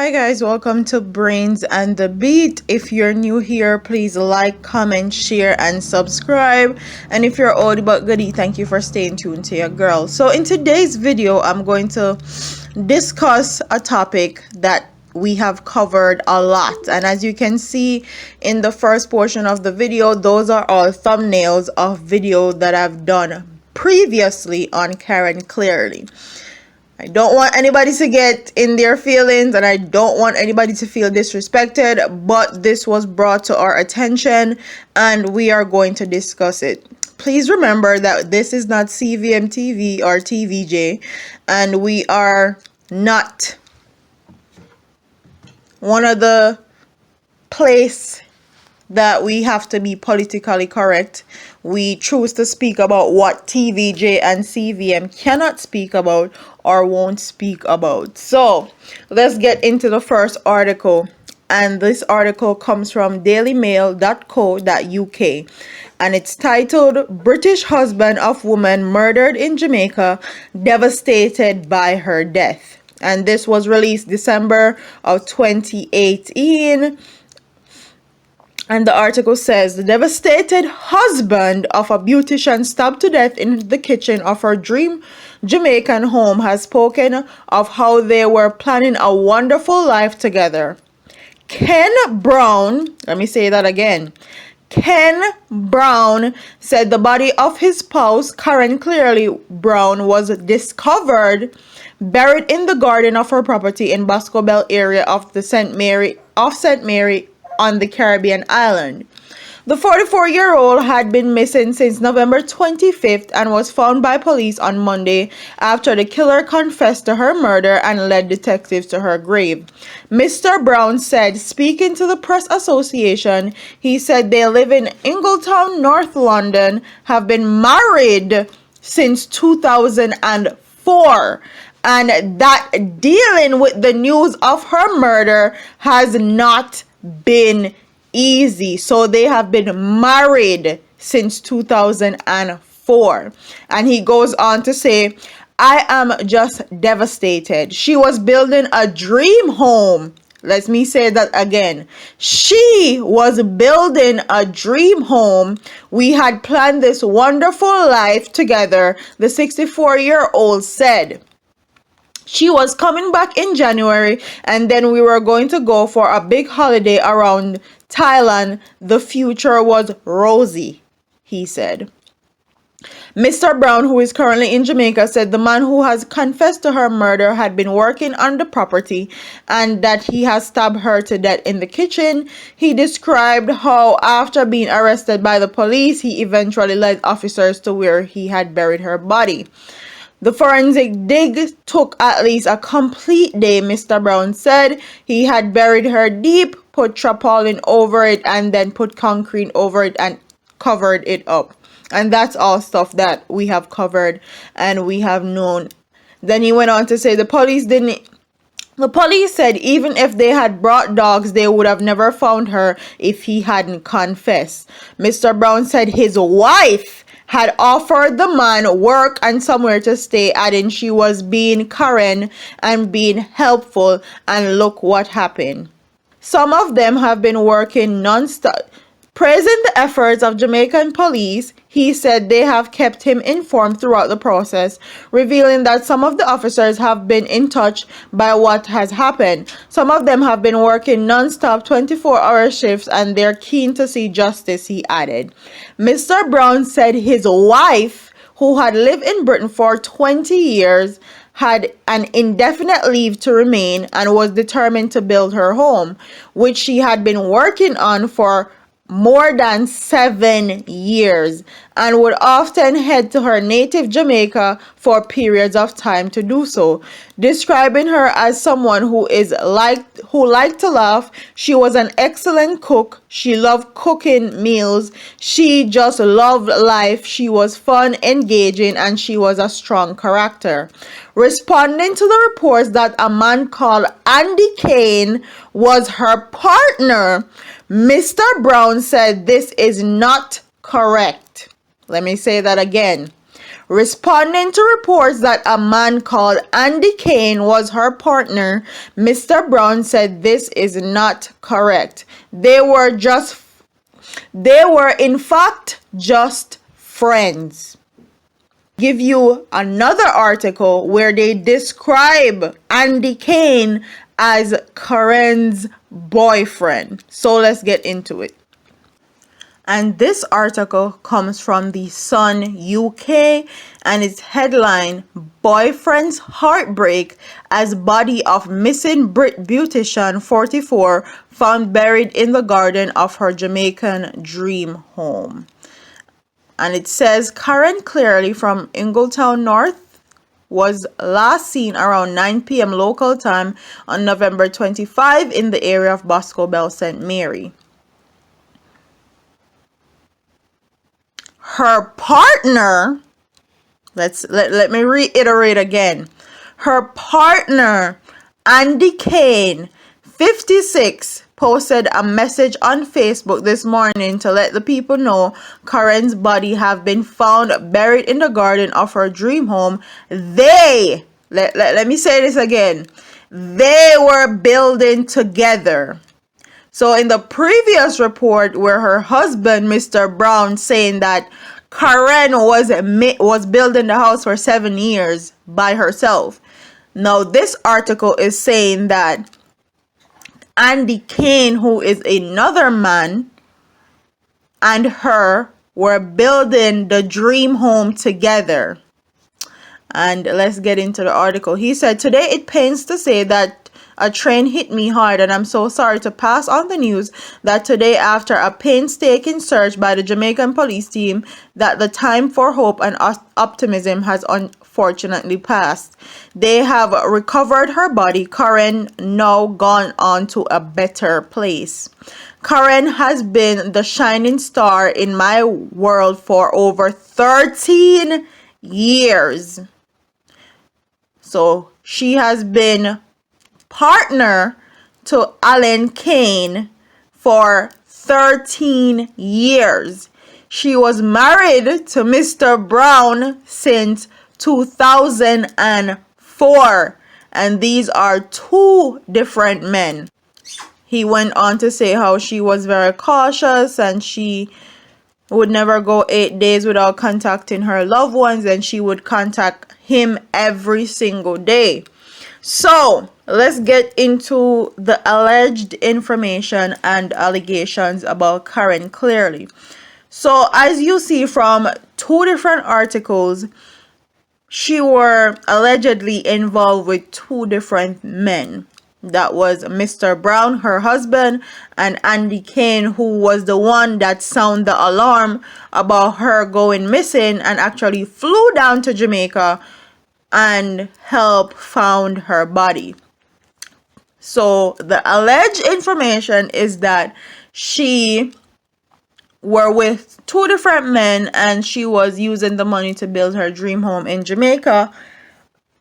Hi guys, welcome to Brains and the Beat. If you're new here, please like, comment, share, and subscribe. And if you're old but goodie, thank you for staying tuned to your girl. So in today's video, I'm going to discuss a topic that we have covered a lot, and as you can see in the first portion of the video, those are all thumbnails of video that I've done previously on Karen Clearly. I don't want anybody to get in their feelings, and I don't want anybody to feel disrespected, but this was brought to our attention and we are going to discuss it. Please remember that this is not CVM TV or TVJ, and we are not one of the place that we have to be politically correct. We choose to speak about what TVJ and CVM cannot speak about or won't speak about. So let's get into the first article, and this article comes from dailymail.co.uk, and it's titled "British Husband of Woman Murdered in Jamaica Devastated by Her Death," and this was released December of 2018. And the article says, the devastated husband of a beautician stabbed to death in the kitchen of her dream Jamaican home has spoken of how they were planning a wonderful life together. Ken Brown, let me say that again. Ken Brown said the body of his spouse, Karen Clearly Brown, was discovered buried in the garden of her property in Boscobel area of St. Mary on the Caribbean island. The 44-year-old had been missing since November 25th and was found by police on Monday after the killer confessed to her murder and led detectives to her grave. Mr. Brown said, speaking to the Press Association, he said they live in Ingletown, North London, have been married since 2004. And that dealing with the news of her murder has not been easy. So they have been married since 2004. And he goes on to say, I am just devastated. She was building a dream home. Let me say that again. She was building a dream home. We had planned this wonderful life together, the 64-year-old said. She was coming back in January, and then we were going to go for a big holiday around Thailand. The future was rosy, he said. Mr. Brown, who is currently in Jamaica, said the man who has confessed to her murder had been working on the property and that he has stabbed her to death in the kitchen. He described how after being arrested by the police, he eventually led officers to where he had buried her body. The forensic dig took at least a complete day, Mr. Brown said. He had buried her deep, put tarpaulin over it, and then put concrete over it and covered it up. And that's all stuff that we have covered and we have known. Then he went on to say the police said even if they had brought dogs, they would have never found her if he hadn't confessed. Mr. Brown said his wife had offered the man work and somewhere to stay, adding she was being Karen and being helpful, and look what happened. Some of them have been working non-stop. Praising the efforts of Jamaican police, he said they have kept him informed throughout the process, revealing that some of the officers have been in touch by what has happened. Some of them have been working non-stop 24-hour shifts and they're keen to see justice, he added. Mr. Brown said his wife, who had lived in Britain for 20 years, had an indefinite leave to remain and was determined to build her home, which she had been working on for more than 7 years, and would often head to her native Jamaica for periods of time to do so. Describing her as someone who liked to laugh, she was an excellent cook. She loved cooking meals. She just loved life. She was fun, engaging, and she was a strong character. Responding to the reports that a man called Andy Kane was her partner, Mr. Brown said this is not correct. Let me say that again. Responding to reports that a man called Andy Kane was her partner, Mr. Brown said this is not correct. They were in fact just friends. Give you another article where they describe Andy Kane as Karen's boyfriend. So let's get into it. And this article comes from the Sun UK, and its headline, Boyfriend's Heartbreak as Body of Missing Brit Beautician 44 Found Buried in the Garden of Her Jamaican Dream Home. And it says, Karen Cleary from Ingletown North was last seen around 9 p.m. local time on November 25 in the area of Bosco Bell St. Mary. Her partner, let me reiterate again. Her partner, Andy Kane, 56, posted a message on Facebook this morning to let the people know Karen's body have been found buried in the garden of her dream home. Let me say this again. They were building together. So in the previous report where her husband, Mr. Brown, saying that Karen was building the house for 7 years by herself. Now this article is saying that Andy Kane, who is another man, and her were building the dream home together. And let's get into the article. He said, today it pains to say that a train hit me hard, and I'm so sorry to pass on the news that today, after a painstaking search by the Jamaican police team, that the time for hope and optimism has unfortunately passed. They have recovered her body. Karen now gone on to a better place. Karen has been the shining star in my world for over 13 years. So she has been partner to Alan Kane for 13 years. She was married to Mr. Brown since 2004, and these are two different men. He went on to say how she was very cautious and she would never go 8 days without contacting her loved ones, and she would contact him every single day. So let's get into the alleged information and allegations about Karen Cleary. So as you see from two different articles, she were allegedly involved with two different men. That was Mr. Brown, her husband, and Andy Kane, who was the one that sounded the alarm about her going missing and actually flew down to Jamaica and helped found her body. So the alleged information is that she were with two different men and she was using the money to build her dream home in Jamaica.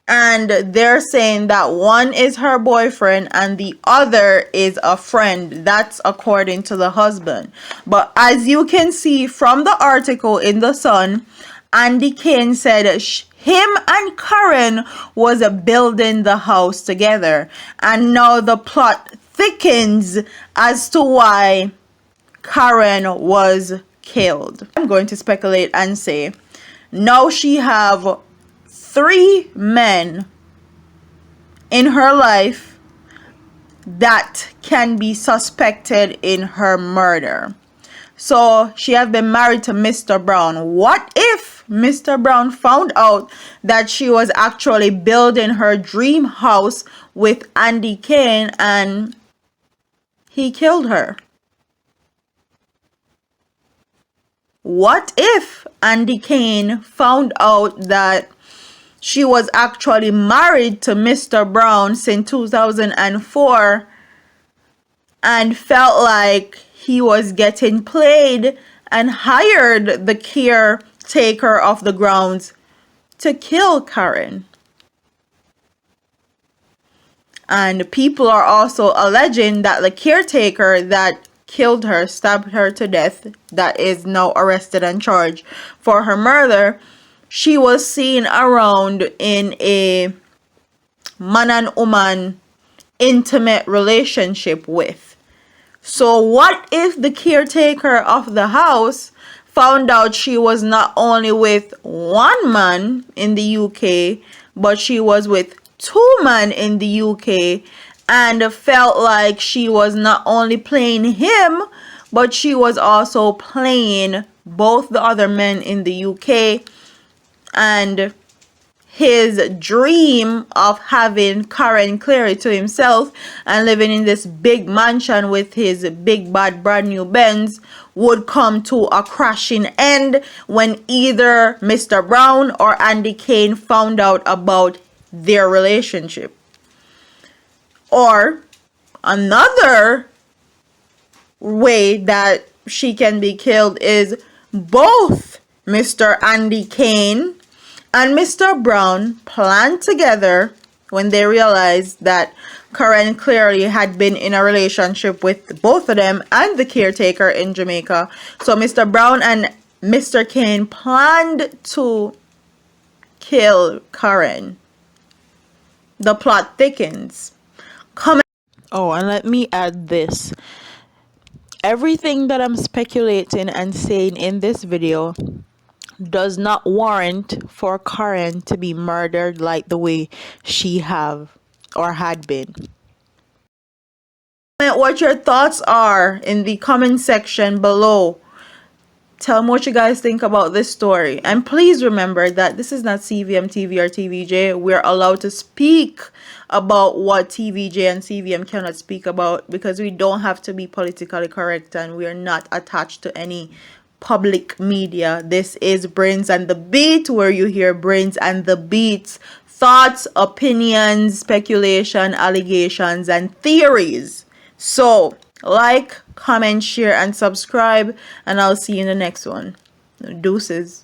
And they're saying that one is her boyfriend and the other is a friend. That's according to the husband. But as you can see from the article in the Sun, Andy Kane said him and Karen was building the house together. And now the plot thickens as to why Karen was killed. I'm going to speculate and say now she have 3 men in her life that can be suspected in her murder. So she has been married to Mr. Brown. What if Mr. Brown found out that she was actually building her dream house with Andy Kane and he killed her? What if Andy Kane found out that she was actually married to Mr. Brown since 2004 and felt like he was getting played and hired the caretaker of the grounds to kill Karen? And people are also alleging that the caretaker that killed her, stabbed her to death, that is now arrested and charged for her murder, she was seen around in a man and woman intimate relationship with. So what if the caretaker of the house found out she was not only with one man in the UK, but she was with two men in the UK, and felt like she was not only playing him, but she was also playing both the other men in the UK, and his dream of having Karen Cleary to himself and living in this big mansion with his big bad brand new Benz would come to a crashing end when either Mr. Brown or Andy Kane found out about their relationship. Or another way that she can be killed is both Mr. Andy Kane and Mr. Brown planned together when they realized that Karen clearly had been in a relationship with both of them and the caretaker in Jamaica. So Mr. Brown and Mr. Kane planned to kill Karen. The plot thickens. Oh, and let me add this. Everything that I'm speculating and saying in this video does not warrant for Karen to be murdered like the way she have or had been. Comment what your thoughts are in the comment section below. Tell me what you guys think about this story. And please remember that this is not CVM, TV, or TVJ. We're allowed to speak about what TVJ and CVM cannot speak about because we don't have to be politically correct and we are not attached to any public media. This is Brains and the Beat, where you hear Brains and the Beat's thoughts, opinions, speculation, allegations, and theories. So, like, comment, share, and subscribe, and I'll see you in the next one. Deuces.